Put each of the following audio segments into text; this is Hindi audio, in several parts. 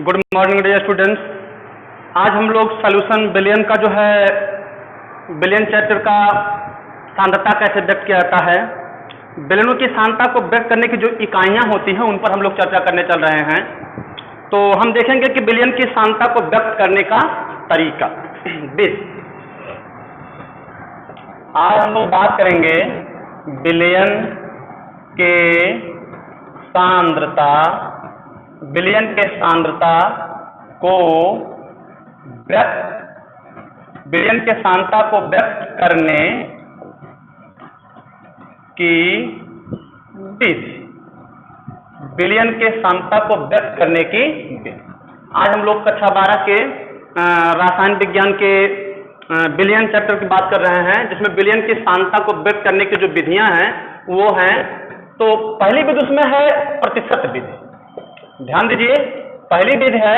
Good morning dear students. आज हम लोग सॉल्यूशन बिलियन का जो है बिलियन चैप्टर का सांद्रता कैसे व्यक्त किया जाता है, बिलियनों की सांद्रता को व्यक्त करने की जो इकाइयां होती हैं उन पर हम लोग चर्चा करने चल रहे हैं। तो हम देखेंगे कि बिलियन की सांद्रता को व्यक्त करने का तरीका। आज हम लोग बात करेंगे बिलियन के सांद्रता, बिलियन के सांद्रता को व्यक्त, बिलियन के सांद्रता को व्यक्त करने की विधि, बिलियन के सांद्रता को व्यक्त करने की विधि। आज हम लोग कक्षा 12 के रासायन विज्ञान के बिलियन चैप्टर की बात कर रहे हैं, जिसमें बिलियन की सांद्रता को व्यक्त करने की जो विधियां हैं वो हैं, तो पहली विधि उसमें है प्रतिशत विधि। ध्यान दीजिए, पहली विधि है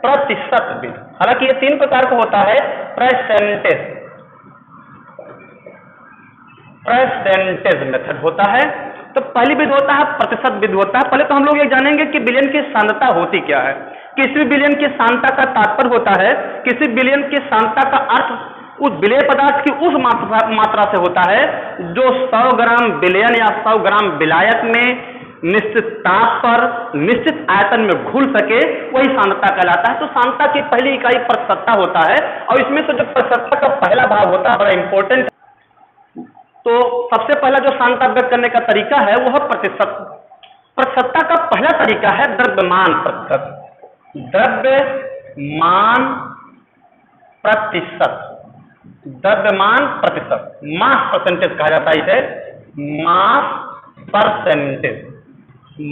प्रतिशत विधि। हालांकि ये 3 प्रकार का होता है। परसेंटेज मेथड होता है, तो पहली विधि होता है प्रतिशत विधि होता है। पहले तो हम लोग ये जानेंगे कि बिलियन की सांद्रता होती क्या है। किसी भी बिलियन की सांद्रता का तात्पर्य होता है, किसी बिलियन की सांद्रता का अर्थ उस विलेय पदार्थ की उस मात्रा से होता है जो 100 ग्राम विलयन या 100 ग्राम विलायक में निश्चित ताप पर निश्चित आयतन में घुल सके, वही सांद्रता कहलाता है। तो सांद्रता की पहली इकाई प्रतिशतता होता है, और इसमें से जो प्रतिशतता का पहला भाग होता है बड़ा इंपॉर्टेंट। तो सबसे पहला जो सांद्रता व्यक्त करने का तरीका है वो है प्रतिशत। प्रतिशतता का पहला तरीका है द्रव्यमान प्रतिशत। द्रव्यमान प्रतिशत, द्रव्यमान प्रतिशत, मास परसेंटेज कहा जाता है इसे, मास परसेंटेज,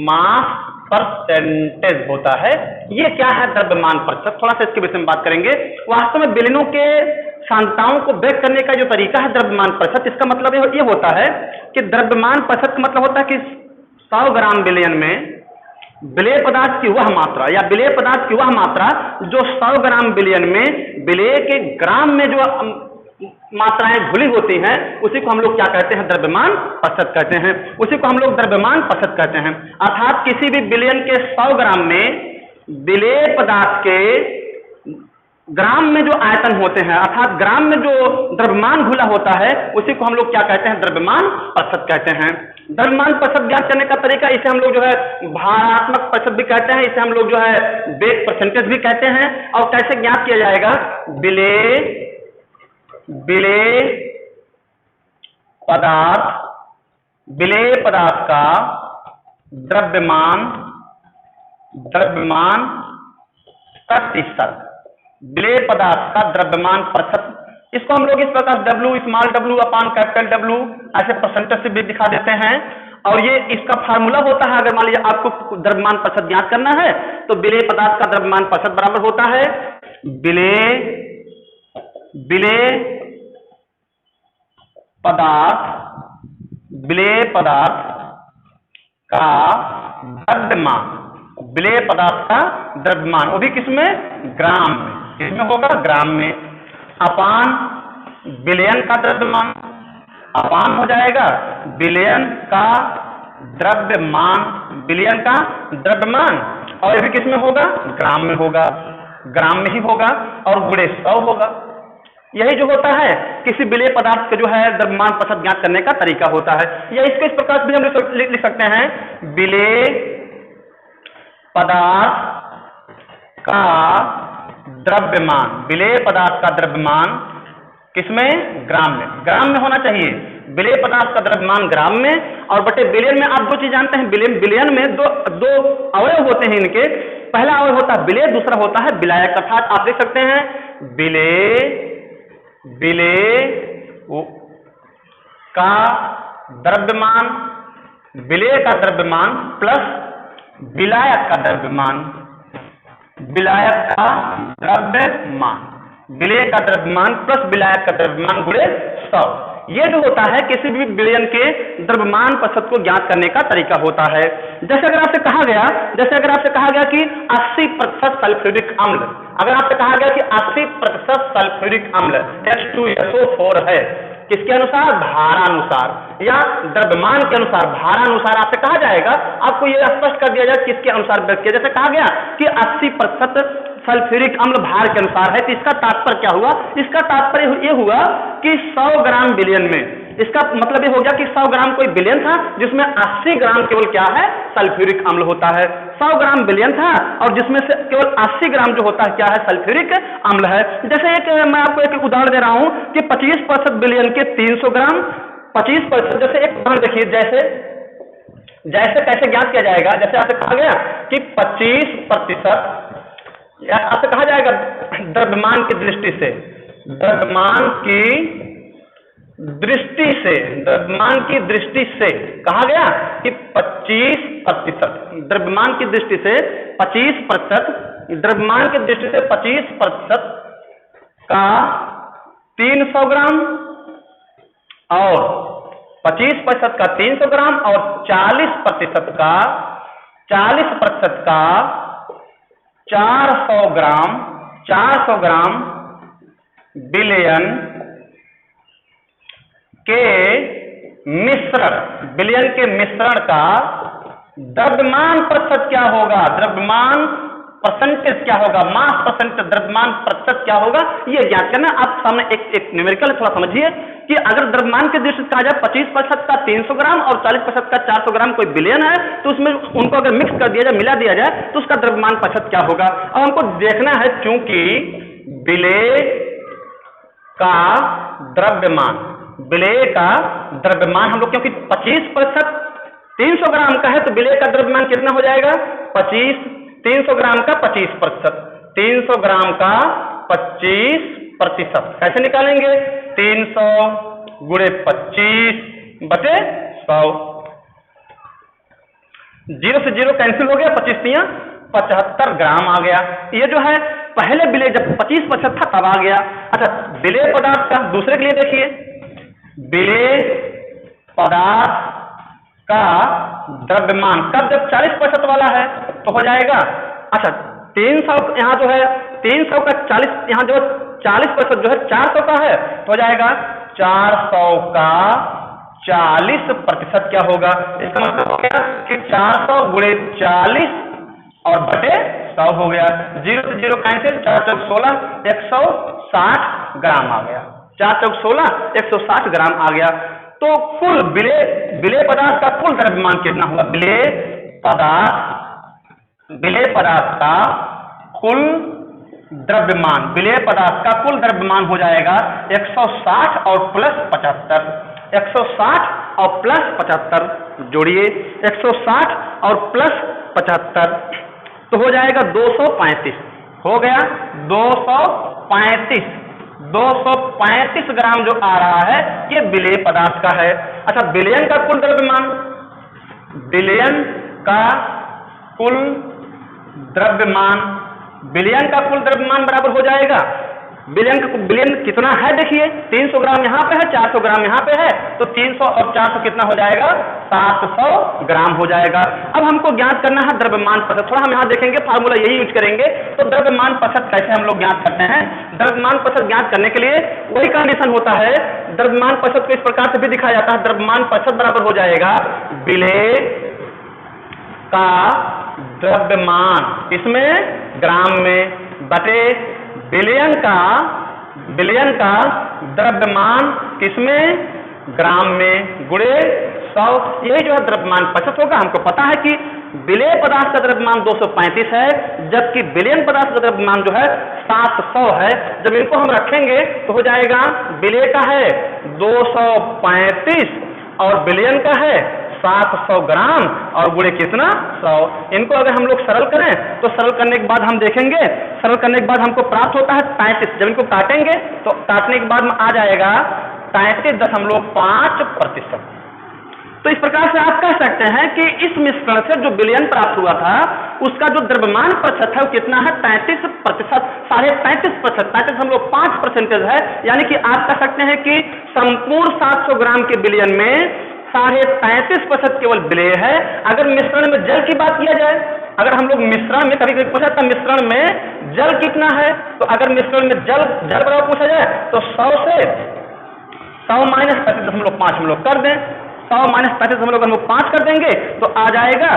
मास परसेंटेज होता है। ये क्या है द्रव्यमान प्रतिशत, थोड़ा सा इसके विषय में बात करेंगे। वास्तव में बिलियनों के सांद्रताओं को व्यक्त करने का जो तरीका है द्रव्यमान प्रतिशत, इसका मतलब ये होता है कि द्रव्यमान प्रतिशत का मतलब होता है कि 100 ग्राम विलयन में विलेय पदार्थ की वह मात्रा या विलेय पदार्थ की वह मात्रा जो 100 ग्राम विलयन में विलेय के ग्राम में जो मात्राएं घुली होती हैं, उसी को हम लोग क्या कहते हैं, द्रव्यमान प्रतिशत कहते हैं। उसी को हम लोग द्रव्यमान प्रतिशत कहते हैं। अर्थात किसी भी विलयन के 100 ग्राम में विलेय पदार्थ के ग्राम में जो आयतन होते हैं, अर्थात ग्राम में जो द्रव्यमान घुला होता है, उसी को हम लोग क्या कहते हैं, द्रव्यमान प्रतिशत कहते हैं। द्रव्यमान प्रतिशत ज्ञात करने का तरीका, इसे हम लोग जो है भारात्मक प्रतिशत भी कहते हैं, इसे हम लोग जो है वेग परसेंटेज भी कहते हैं। और कैसे ज्ञात किया जाएगा, विलेय पदार्थ का द्रव्यमान प्रतिशत, विलेय पदार्थ का द्रव्यमान प्रतिशत, इसको हम लोग इस प्रकार W स्मॉल w अपान कैपिटल W ऐसे परसेंटेज से भी दिखा देते हैं। और ये इसका फार्मूला होता है, अगर मान लीजिए आपको द्रव्यमान प्रतिशत ज्ञात करना है तो विलेय पदार्थ का द्रव्यमान प्रतिशत बराबर होता है विलेय पदार्थ का द्रव्यमान, विलेय पदार्थ का द्रव्यमान, वो भी किसमें, ग्राम में, किसमें होगा, ग्राम में, अपान विलयन का द्रव्यमान, अपान हो जाएगा विलयन का द्रव्यमान, विलयन का द्रव्यमान, और ये भी किसमें होगा, ग्राम में होगा, ग्राम में ही होगा, और गुणे 100 होगा। यही जो होता है किसी विलेय पदार्थ का जो है द्रव्यमान प्रतिशत ज्ञात करने का तरीका होता है। या इसको इस प्रकार भी हम लिख सकते हैं, विलेय पदार्थ का द्रव्यमान, विलेय पदार्थ का द्रव्यमान किसमें, ग्राम में, ग्राम में होना चाहिए। विलेय पदार्थ का द्रव्यमान ग्राम में, और बटे विलयन में आप 2 चीज जानते हैं, विलयन में दो अवयव होते हैं इनके। पहला अवयव होता है विलेय, दूसरा होता है विलायक। अर्थात आप देख सकते हैं विलेय का द्रव्यमान, विलेय का द्रव्यमान प्लस विलायक का द्रव्यमान, विलायक का द्रव्यमान, विलेय का द्रव्यमान प्लस विलायक का द्रव्यमान गुणे 100। ये जो होता है किसी भी विलयन के द्रव्यमान प्रतिशत को ज्ञात करने का तरीका होता है। जैसे अगर आपसे कहा गया कि 80% सल्फ्यूरिक अम्ल, अगर आपसे कहा गया कि 80% सल्फ्यूरिक अम्ल H2SO4 है, किसके अनुसार, धारानुसार, या द्रव्यमान के अनुसार भारानुसार आपसे कहा जाएगा, आपको यह स्पष्ट कर दिया जाए किसके अनुसार व्यक्त किया। जैसे कहा गया कि 80% सल्फ्यूरिक अम्ल भार के अनुसार है, तो इसका तात्पर्य क्या हुआ? इसका तात्पर्य ये हुआ कि 100 ग्राम बिलियन में, इसका मतलब ये हो गया कि 100 ग्राम कोई बिलियन था जिसमें 80 ग्राम केवल क्या है? सल्फ्यूरिक अम्ल होता है। 100 ग्राम बिलियन था और जिसमें से केवल 80 ग्राम जो होता है क्या है? सल्फ्यूरिक अम्ल है। जैसे एक मैं आपको एक उदाहरण दे रहा हूं कि 25% बिलियन के 300 ग्राम, 25%, जैसे एक उदाहरण देखिए, जैसे कैसे ज्ञात किया जाएगा। जैसे आपसे कहा गया कि 25%, आपसे कहा जाएगा द्रव्यमान की दृष्टि से, द्रव्यमान की दृष्टि से कहा गया कि 25%, द्रव्यमान की दृष्टि से 25%, द्रव्यमान की दृष्टि से 25% का 300 ग्राम और 25% का 300 ग्राम और 40% का 400 ग्राम बिलियन के मिश्रण का द्रव्यमान प्रतिशत क्या होगा? द्रव्यमान परसेंटेज क्या होगा? मास परसेंटेज, द्रव्यमान प्रतिशत क्या होगा? ये ज्ञात करना। आप सामने एक न्यूमेरिकल थोड़ा समझिए कि अगर द्रव्यमान के दृष्टि से कहा जाए 25% का 300 ग्राम और 40% का 400 ग्राम कोई बिलियन है, तो उसमें उनको अगर मिक्स कर दिया जाए, मिला दिया जाए, तो उसका द्रव्यमान प्रतिशत क्या होगा? अब हमको देखना है, चूंकि विलेय का द्रव्यमान हम लोग, क्योंकि 25% 300 ग्राम का है, तो विलेय का द्रव्यमान कितना हो जाएगा? 300 ग्राम का 25%, 300 ग्राम का 25%। कैसे निकालेंगे? 300 गुणे 25 बटे 100, 0 से 0 कैंसिल हो गया, 25 75 ग्राम आ गया। ये जो है पहले विलेय जब 25% था तब आ गया। अच्छा, विलेय पदार्थ का दूसरे के लिए देखिए, विलेय पदार्थ का द्रव्यमान कब? जब 40% वाला है तो हो जाएगा। अच्छा, 300 यहाँ जो है 300 का 40, यहाँ जो 40% जो है 400 का है तो हो जाएगा 400 का 40% क्या होगा? इसका मतलब हो गया कि 400 गुणे 40 और बटे 100 हो गया। 0 से 0 कैंसिल, 4 चौक 16, 160 ग्राम आ गया। 4 चौक 16, 160 ग्राम आ गया। तो कुल विलेय पदार्थ का कुल द्रव्यमान कितना हुआ? विलेय पदार्थ का कुल द्रव्यमान हो जाएगा 160 और प्लस 75। 160 और प्लस 75 जोड़िए, 160 और प्लस 75 तो हो जाएगा 235। हो गया 235 ग्राम जो आ रहा है ये विलेय पदार्थ का है। अच्छा, विलयन का कुल द्रव्यमान बराबर हो जाएगा, विलयन कितना है? देखिए 300 ग्राम यहाँ पे है, 400 ग्राम यहाँ पे है, तो 300 और 400 कितना हो जाएगा? 700 ग्राम हो जाएगा। अब हमको ज्ञात करना है द्रव्यमान प्रतिशत। थोड़ा हम यहाँ देखेंगे, फार्मूला यही यूज करेंगे। तो द्रव्यमान प्रतिशत कैसे हम लोग ज्ञात करते हैं? द्रव्यमान प्रतिशत ज्ञात करने के लिए वही कंडीशन होता है। द्रव्यमान प्रतिशत को इस प्रकार से भी दिखाया जाता है, द्रव्यमान प्रतिशत बराबर हो जाएगा विलेय का द्रव्यमान, इसमें ग्राम में, बटे विलयन का द्रव्यमान किसमें? ग्राम में, गुणे 100। यही जो है द्रव्यमान प्रतिशत होगा। हमको पता है कि विलेय पदार्थ का द्रव्यमान 235 है, जबकि विलयन पदार्थ का द्रव्यमान जो है 700 है। जब इनको हम रखेंगे तो हो जाएगा, विलेय का है 235 और विलयन का है 700 ग्राम और गुणे कितना? 100। इनको अगर हम लोग सरल करें तो सरल करने के बाद हम देखेंगे, सरल करने के बाद हमको प्राप्त होता है 33। जब इनको काटेंगे तो काटने के बाद में आ जाएगा 33.5%। तो इस प्रकार से आप कह सकते हैं कि इस मिश्रण से जो विलयन प्राप्त हुआ था उसका जो द्रव्यमान प्रतिशत है वो कितना है? 33%, 33.5%, 33.5% है। यानी कि आप कह सकते हैं कि संपूर्ण 700 ग्राम के विलयन में 33.5% केवल विलेय है। अगर मिश्रण में जल की बात किया जाए, अगर हम लोग मिश्रण में कभी पूछा था मिश्रण में जल कितना है, तो अगर मिश्रण में जल बराबर पूछा जाए तो 100 से 100 माइनस 35.5 हम लोग कर दें 100 माइनस 35.5 कर देंगे तो आ जाएगा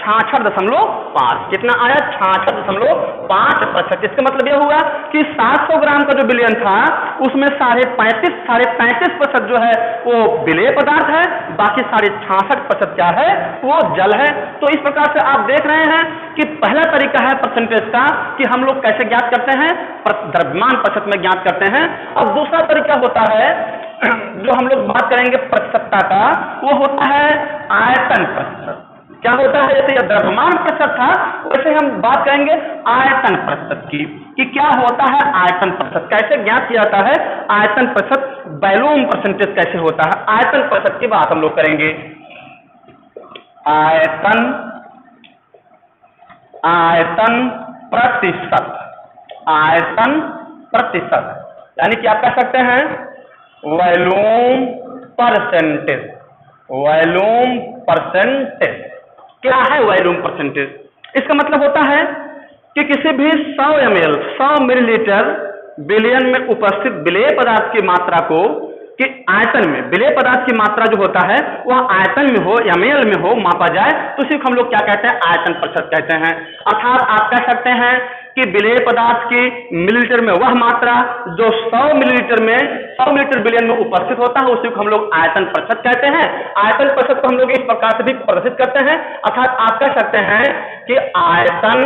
66.5। कितना आया? 66.5%। इसका मतलब यह हुआ कि 700 ग्राम का जो विलयन था उसमें 35.5% जो है वो विलेय पदार्थ है, बाकी 66.5% क्या है? वो जल है। तो इस प्रकार से आप देख रहे हैं कि पहला तरीका है परसेंटेज का कि हम लोग कैसे ज्ञात करते हैं, द्रव्यमान प्रतिशत में ज्ञात करते हैं। और दूसरा तरीका होता है जो हम लोग बात करेंगे प्रतिशतता का, वो होता है आयतन प्रतिशत। क्या होता है? जैसे यह द्रव्यमान प्रतिशत था वैसे हम बात करेंगे आयतन प्रतिशत की कि क्या होता है आयतन प्रतिशत, कैसे ज्ञात किया जाता है आयतन प्रतिशत, वॉल्यूम परसेंटेज कैसे होता है। आयतन प्रतिशत की बात हम लोग करेंगे। आयतन प्रतिशत, आयतन प्रतिशत यानी कि आप कह सकते हैं वॉल्यूम परसेंटेज। वॉल्यूम परसेंटेज क्या है? वॉल्यूम परसेंटेज इसका मतलब होता है कि किसी भी 100 ml 100 मिलीलीटर विलयन में उपस्थित विलेय पदार्थ की मात्रा को कि आयतन में विलेय पदार्थ की मात्रा जो होता है वह आयतन में हो ml में हो मापा जाए तो सिर्फ हम लोग क्या कहते हैं? आयतन प्रतिशत कहते हैं। अर्थात आप कह सकते हैं कि विलेय पदार्थ की मिलीलीटर में वह मात्रा जो 100 मिलीलीटर में 100 मिलीलीटर विलयन में उपस्थित होता है उसी को हम लोग आयतन प्रतिशत कहते हैं। आयतन प्रतिशत को हम लोग इस प्रकार से भी प्रदर्शित करते हैं। अर्थात आप कह सकते हैं कि आयतन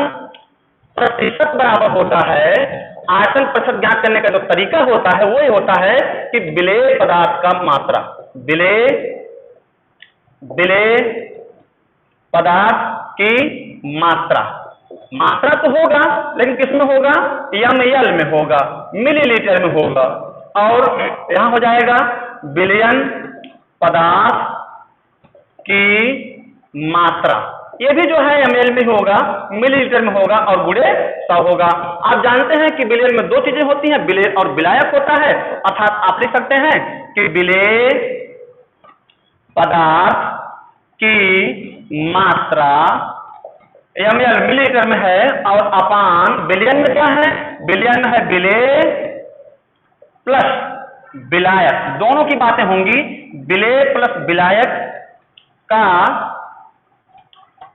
प्रतिशत बराबर होता है, आयतन प्रतिशत ज्ञात करने का जो तरीका होता है वो ये होता है कि विलेय पदार्थ का मात्रा, विलेय पदार्थ की मात्रा तो होगा लेकिन किसमें होगा? ml में होगा, मिलीलीटर में होगा। और यहां हो जाएगा विलयन पदार्थ की मात्रा, ये भी जो है ml में होगा, मिलीलीटर में होगा और गुणे 100 होगा। आप जानते हैं कि विलयन में दो चीजें होती हैं, विलेय और विलायक होता है। अर्थात आप लिख सकते हैं कि विलेय पदार्थ की मात्रा ml मिलीलीटर में है और अपान विलयन में क्या है? विलयन में है विलेय प्लस विलायक, दोनों की बातें होंगी। विलेय प्लस विलायक का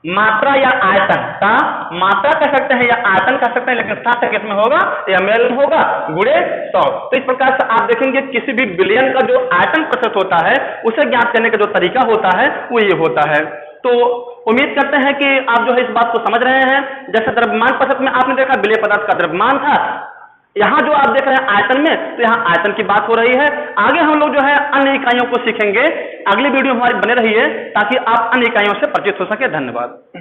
मात्रा या आयतन का मात्रा कह सकते हैं या आयतन कह सकते हैं, लेकिन साथ किस में होगा? ml में होगा, गुणे 100। तो इस प्रकार से आप देखेंगे किसी भी विलयन का जो आयतन प्रतिशत होता है उसे ज्ञात करने का जो तरीका होता है वो ये होता है। तो उम्मीद करते हैं कि आप जो है इस बात को समझ रहे हैं। जैसे द्रव्यमान प्रतिशत में आपने देखा विलेय पदार्थ का द्रव्यमान था, यहां जो आप देख रहे हैं आयतन में, तो यहां आयतन की बात हो रही है। आगे हम लोग जो है अन्य इकाइयों को सीखेंगे। अगली वीडियो हमारी बने रही है ताकि आप अन्य इकाइयों से परिचित हो सके। धन्यवाद।